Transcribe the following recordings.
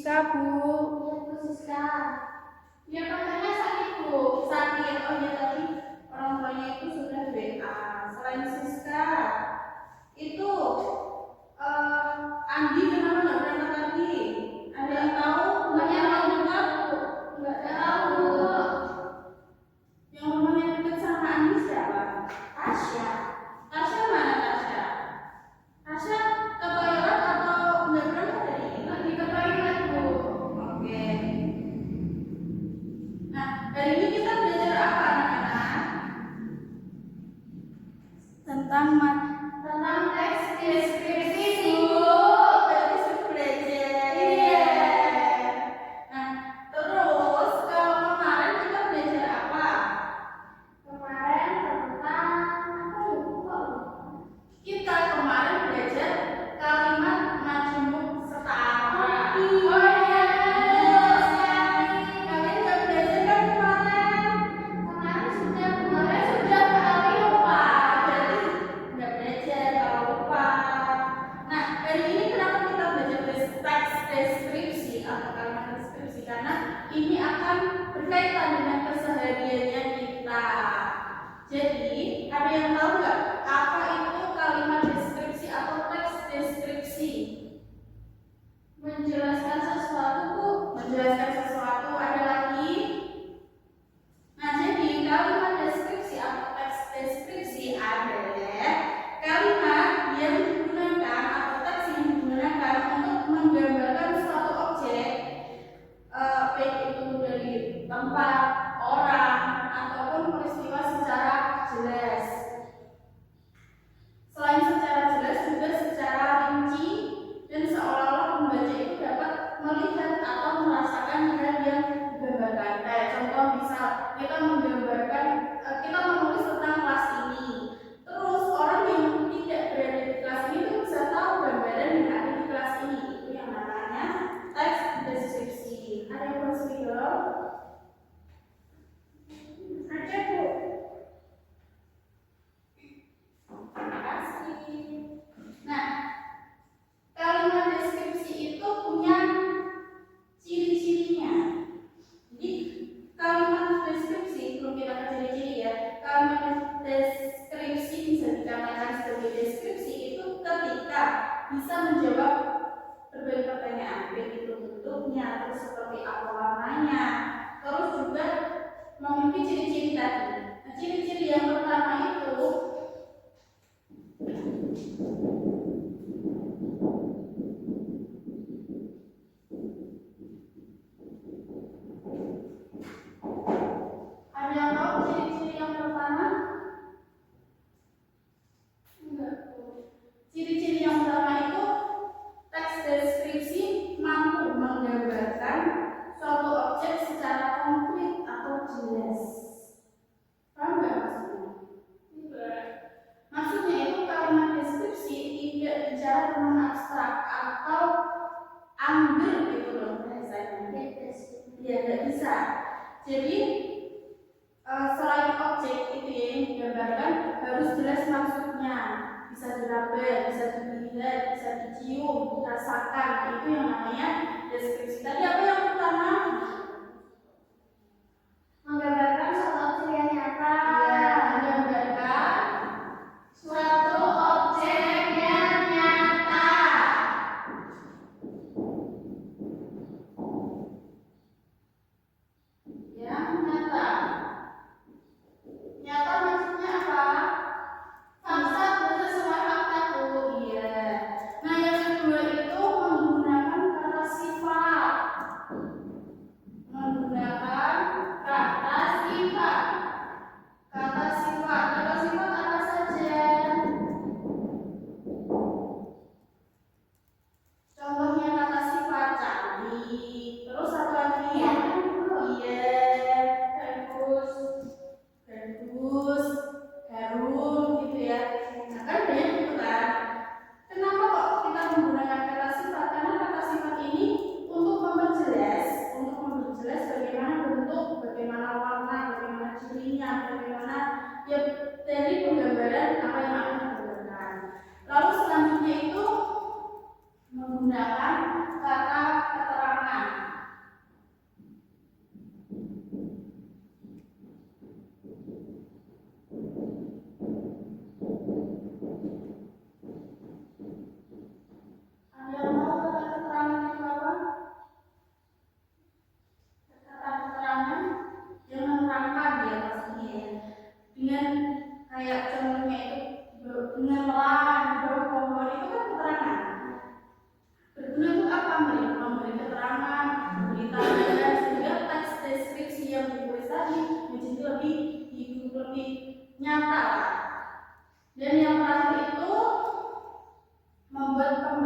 Siska, Bu. Iya, Bu Siska. Ya, katanya sakit, Bu. Sakit. Oh ya, tadi orang tuanya itu sudah WA. Selain Siska, itu Andi kenapa nggak berangkat lagi? Ada yang tahu? Rumahnya yang dekat? Nggak tahu. Yang rumahnya dekat sama Andi siapa? Tasya. Tasya mana Tasya? Tasya ke toilet atau nggak berangkat dari ini? Lagi ke toilet, Bu. Oke. Nah, hari ini kita belajar apa, anak-anak? Tentang Teks deskripsi, Bu. Berarti sudah belajar. Iya. Nah, terus kalau kemarin kita belajar apa? Kemarin tentang apa ya? Kita kemarin belajar kalimat majemuk setara. Oh iya. Kalian nggak belajar kan kemarin? Kemarin sudah tapi lupa. Jadi nggak belajar kalau lupa. Nah, hari ini kenapa kita belajar teks deskripsi atau kalimat deskripsi? Karena ini akan berkaitan dengan kesehariannya kita. Jadi, ada yang tahu nggak apa itu kalimat deskripsi atau teks deskripsi? Menjelaskan sesuatu, Bu. Menjelaskan sesuatu, ada lagi? Nah, jadi kalimat deskripsi atau teks deskripsi adalah kalimat yang digunakan atau teks yang digunakan untuk menggambarkan suatu objek, baik itu dari tempat, orang, ataupun peristiwa secara jelas. Selain secara jelas, juga secara rinci dan seolah-olah pembaca itu dapat melihat atau merasakan hal yang digambarkan. Kayak contoh misal kita menggambarkan, kita menulis tentang kelas ini. Terus orang yang tidak berada di kelas ini itu bisa tahu gambaran yang ada di kelas ini. Itu yang namanya teks deskripsi. Ada yang mau speaker? Ada, Bu. Terima kasih. Nah, kalimat deskripsi itu punya ciri-cirinya. Jadi, kalimat deskripsi, belum kita ke ciri-ciri ya. Kalimat deskripsi bisa dikatakan sebagai deskripsi itu ketika bisa menjawab berbagai pertanyaan, baik itu bentuknya, terus seperti apa warnanya, terus juga memiliki ciri-ciri tadi. Nah, ciri-ciri yang pertama itu ada yang tahu ciri-ciri yang pertama? Enggak. Ciri-ciri yang pertama itu teks deskripsi mampu menggambarkan suatu objek secara konkret atau jelas. Paham nggak maksudnya? Enggak. Maksudnya itu kalimat deskripsi tidak bicara tentang abstrak atau ambil gitu loh bahasanya. Ya nggak bisa. Jadi selain objek itu ya yang digambarkan harus jelas maksudnya, bisa diraba, bisa dilihat, bisa dicium, dirasakan. Itu yang namanya deskripsi. Tadi apa yang pertama? Menggambarkan suatu objek yang nyata. Ya, menggambarkan suatu objek yang nyata. Yang nyata. Nyata maksudnya apa? Fakta sesuai fakta, Bu. Iya. Nah, yang kedua itu menggunakan kata sifat. Menggunakan kata sifat.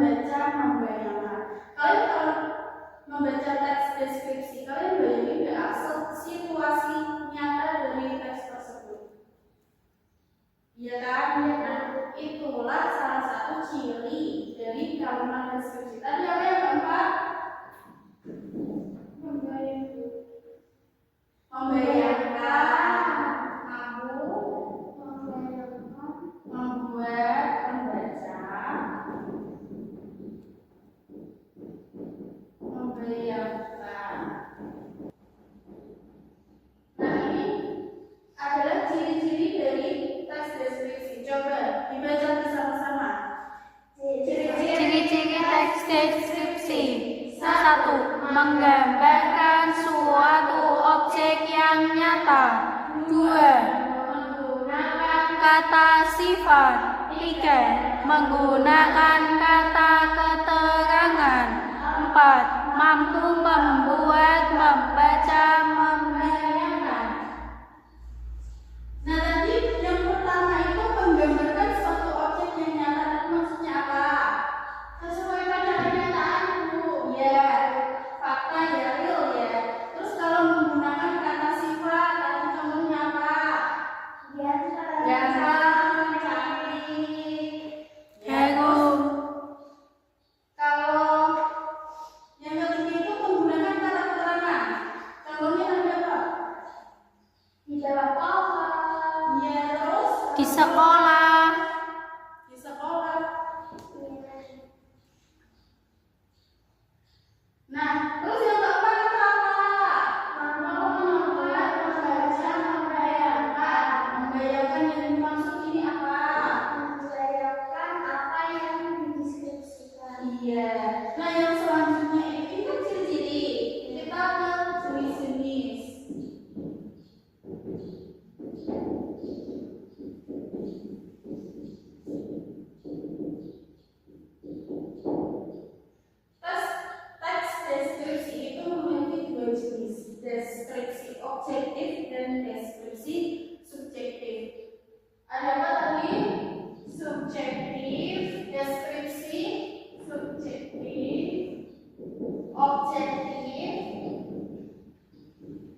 membaca, membayangkan. Kalian kalau membaca teks deskripsi, kalian bayangin nggak situasi nyata dari teks tersebut? Iya kan? Nah, itulah salah satu ciri dari kalimat deskripsi. Tadi apa yang keempat? Membayangkan, membuat pembaca membayangkan. Nah, ini adalah ciri-ciri dari teks deskripsi. Coba dibaca bersama-sama. Ciri-ciri teks deskripsi. 1. Menggambarkan suatu objek yang nyata. 2. Kata sifat. 3. Menggunakan kata keterangan. 4. Mampu membuat, membaca, membayangkan. Nah, tadi yang pertama itu menggambarkan suatu objek yang nyata. Itu maksudnya apa? Sesuai pada kenyataan dulu, ya, fakta ya, real ya. Terus kalau menggunakan kata sifat, tadi contohnya apa? Ganteng, cantik, ya. Terus kalau yang ketiga itu menggunakan kata keterangan. Contohnya ada apa? Di dalam pohon. Ya, terus Di sekolah. di sekolah. Nah, terus yang keempat itu apa? Mampu membuat, membaca, membayangkan. Membayangkan yang dimaksud ini apa? Membayangkan apa yang dideskripsikan. Iya. Nah, yang selanjutnya ini kan ciri-ciri. Kita ke jenis-jenis. Teks deskripsi itu memiliki dua jenis, deskripsi objektif dan deskripsi subjektif. Ada apa tadi? Subjektif, deskripsi subjektif, objektif,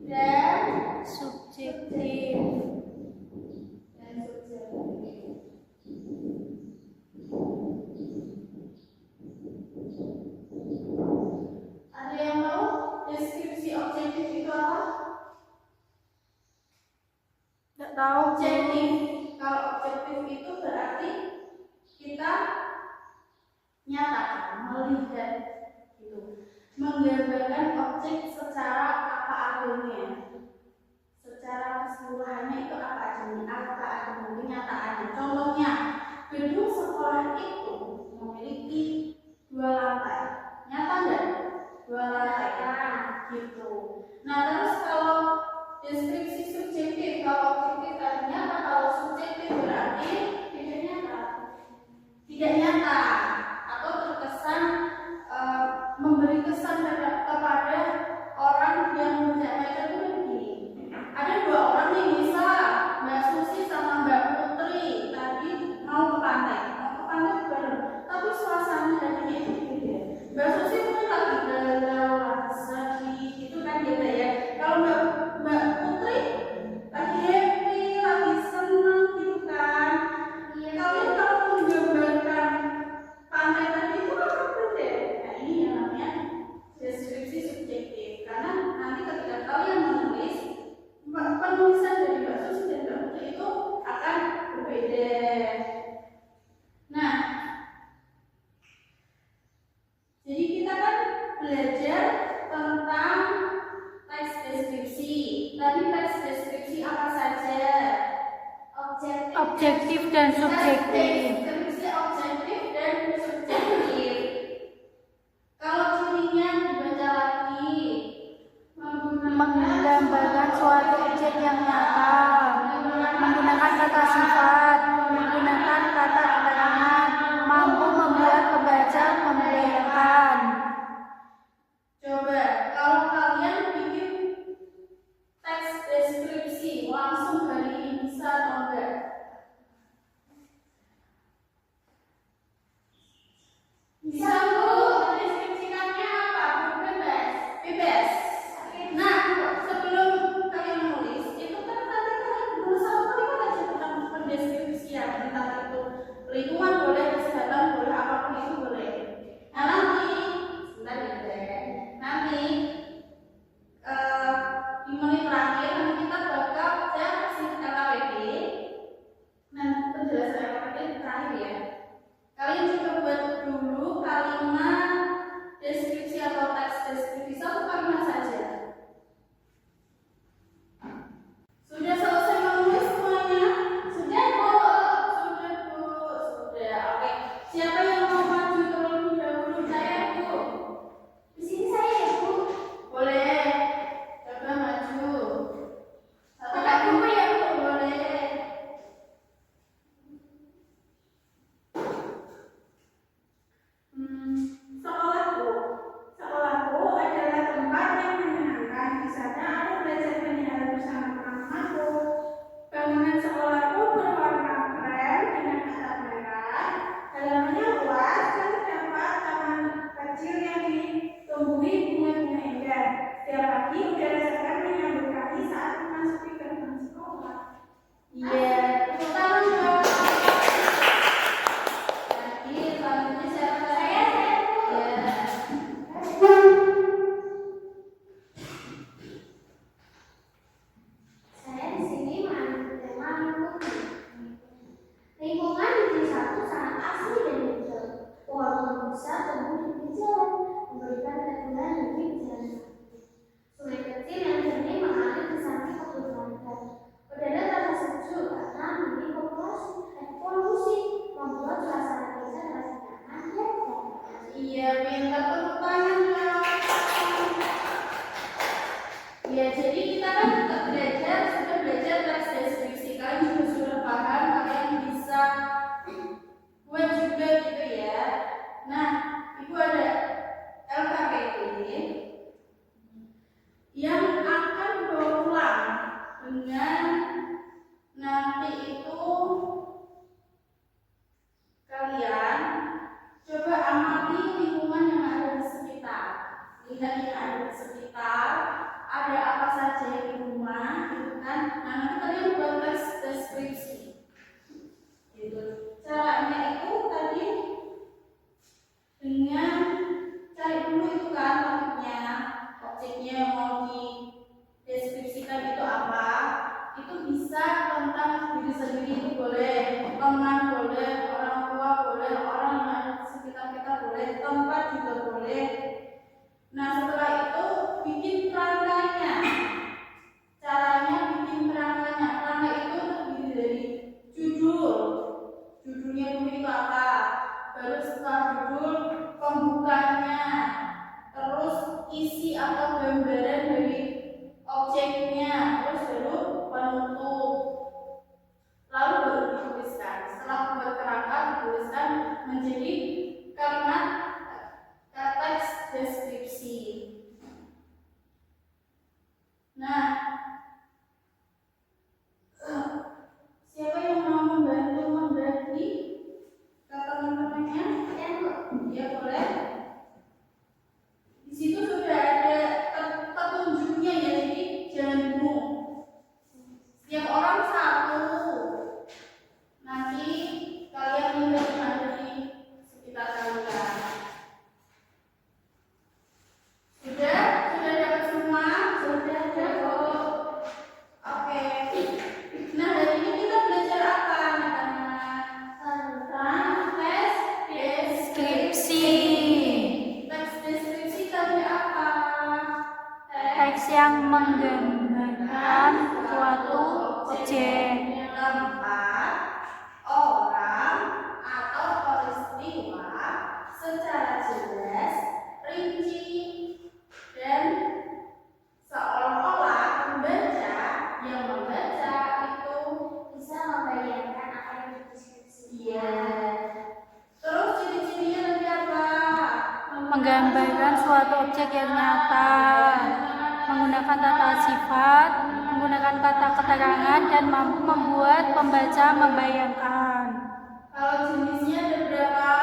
dan Subjektif. Ada yang tahu deskripsi objektif itu apa? Tidak tahu. Objektif. Kalau objektif itu berarti kita nyatakan, melihat gitu. Menggambarkan objek secara apa adanya. Secara keseluruhannya itu apa adanya, kenyataannya. Contohnya, gedung sekolah itu memiliki 2 lantai. Nyata nggak? 2 lantai kan, gitu. Nah, terus kalau deskripsi subjektif, kalau objektif tadi nyata, kalau subjektif berarti tidak nyata. Tidak nyata atau terkesan memberi kesan kepada orang yang membaca itu begini. Ada 2 orang nih, misal Mbak Susi sama Mbak Putri tadi mau ke pantai bareng, tapi suasana hatinya itu beda. Mbak Susi mungkin lagi galau, lagi sedih, itu kan beda ya. Kalau Mbak Putri lagi happy, lagi senang, gitu kan. Kalian kalau menggambarkan pantai tadi itu kan beda. Nah, ini yang namanya deskripsi subjektif. Karena nanti ketika kalian menulis, penulisan dari Mbak Susi dan Mbak Putri itu akan berbeda. Nah, jadi kita kan belajar tentang teks deskripsi. Tadi teks deskripsi apa saja? Objektif dan subjektif. Deskripsi objektif dan subjektif. Kalau cirinya dibaca lagi, Menggambarkan suatu objek yang nyata. Menggunakan kata sifat. Menggunakan kata keterangan. Mampu membuat pembaca membayangkan. Coba kalau kalian bikin teks deskripsi langsung hari ini bisa atau enggak? Iya, pintar, tepuk tangan dong. Ya, jadi kita kan sudah belajar teks deskripsi. Kalian juga sudah paham, kalian bisa buat juga gitu ya. Nah, Ibu ada LKPD yang akan berulang dengan nanti itu kalian coba amati lingkungan yang ada di sekitar. Lihat yang ada di sekitar, ada apa saja di rumah, gitu kan? Nah, nanti kalian buat teks deskripsi. Gitu. Caranya itu tadi dengan cari dulu itu kan topiknya, objeknya yang mau dideskripsikan itu apa. Itu bisa tentang diri sendiri, itu boleh, teman boleh, orang tua boleh, orang yang ada di sekitar kita boleh, tempat juga boleh. Nah, setelah itu bikin kerangkanya. Caranya bikin kerangkanya. Kerangka itu terdiri dari judul. Judulnya dulu itu apa? Baru setelah judul, pembukanya. Terus isi atau gambaran dari objeknya. Terus baru penutup. Lalu baru dituliskan. Setelah buat kerangka dituliskan menjadi kalimat teks deskripsi. Nah, siapa yang mau membantu membagi ke teman-temannya? Ya boleh. Di situ sudah ada petunjuknya ya, jadi jangan bingung. Setiap orang satu. Nanti kalian lihat yang ada di sekitar kalian. Sudah dapat semua? Sudah kok. Oke. Nah, hari ini kita belajar apa anak-anak? Tentang teks Deskripsi. Teks deskripsi tadi apa? Teks yang menggambarkan suatu objek. Tempat, orang, atau peristiwa secara jelas, rinci, dan seolah-olah pembaca yang membaca itu bisa membayangkan apa yang dideskripsi. Iya. Terus ciri-cirinya tadi apa? Menggambarkan suatu objek yang nyata, menggunakan tata sifat, menggunakan kata keterangan, dan mampu membuat pembaca membayangkan. Kalau jenisnya ada berapa?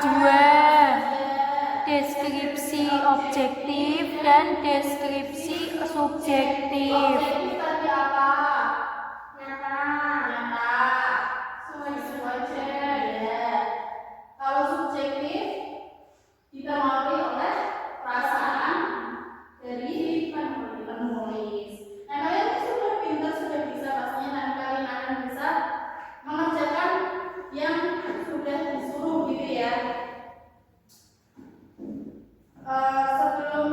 2. Deskripsi objektif dan deskripsi subjektif. Objektif tadi apa? Nyata. Semua aja ya. Kalau subjektif dipengaruhi oleh perasaan dari penulis. Nah, kalian sudah pintar, sudah bisa pastinya nanti kalian akan bisa mengerjakan yang sudah disuruh gitu ya. Sebelum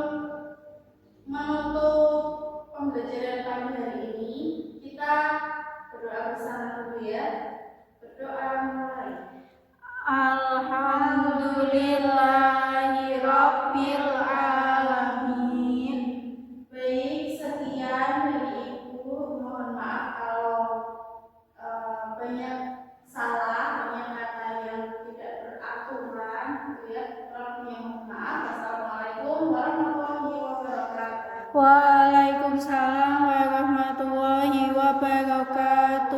menutup pembelajaran kami hari ini, kita berdoa bersama dulu ya. Berdoa mulai. Alhamdulillahirabbil alamin. Baik, sekian dari Ibu. Mohon maaf kalau banyak salah, banyak kata yang tidak beraturan, gitu ya. Kurang mohon maaf. Assalamualaikum warahmatullahi wabarakatuh. Waalaikumsalam warahmatullahi wabarakatuh.